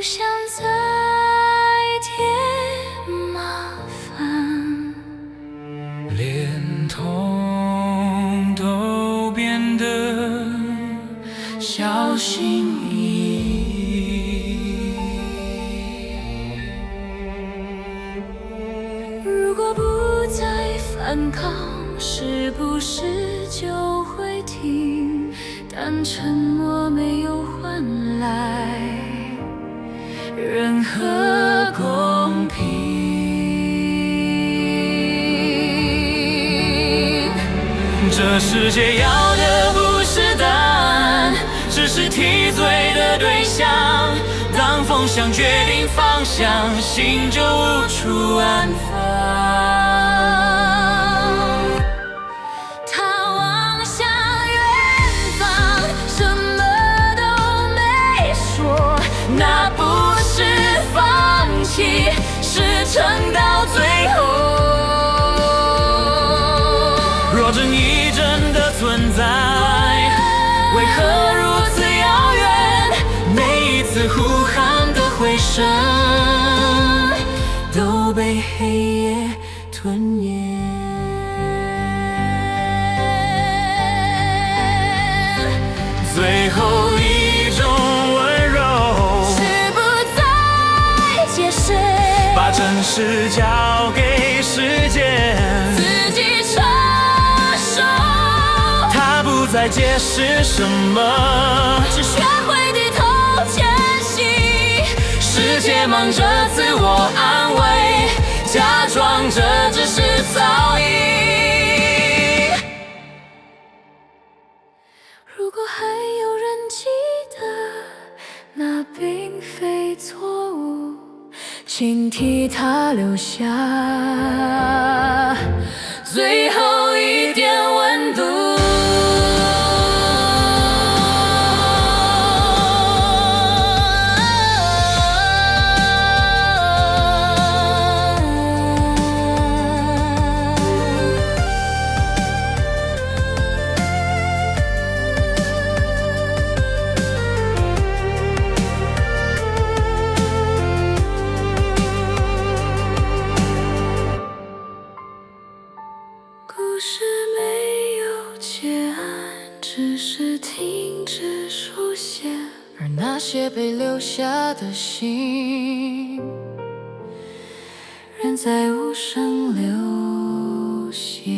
想再添麻烦，连痛都变得小心翼翼。如果不再反抗，是不是就会停？但沉默没有换来任何公平。这世界要的不是答案，只是替罪的对象。当风向决定方向，心就无处安放。他望向远方，什么都没说，那不是放弃，是撑到最后。若正义真的存在，为何如此遥远？每一次呼喊的回声，都被黑夜吞咽。最后一种温柔，是不再解释，把真实交给时间，自己承受。他不再解释什么，只学会低头前行。世界忙着自我安慰，假装这只是噪音。如果还有人记得，那并非错误，请替他留下最后一点温度。故事没有结案，只是停止书写，而那些被留下的信，仍在无声流血。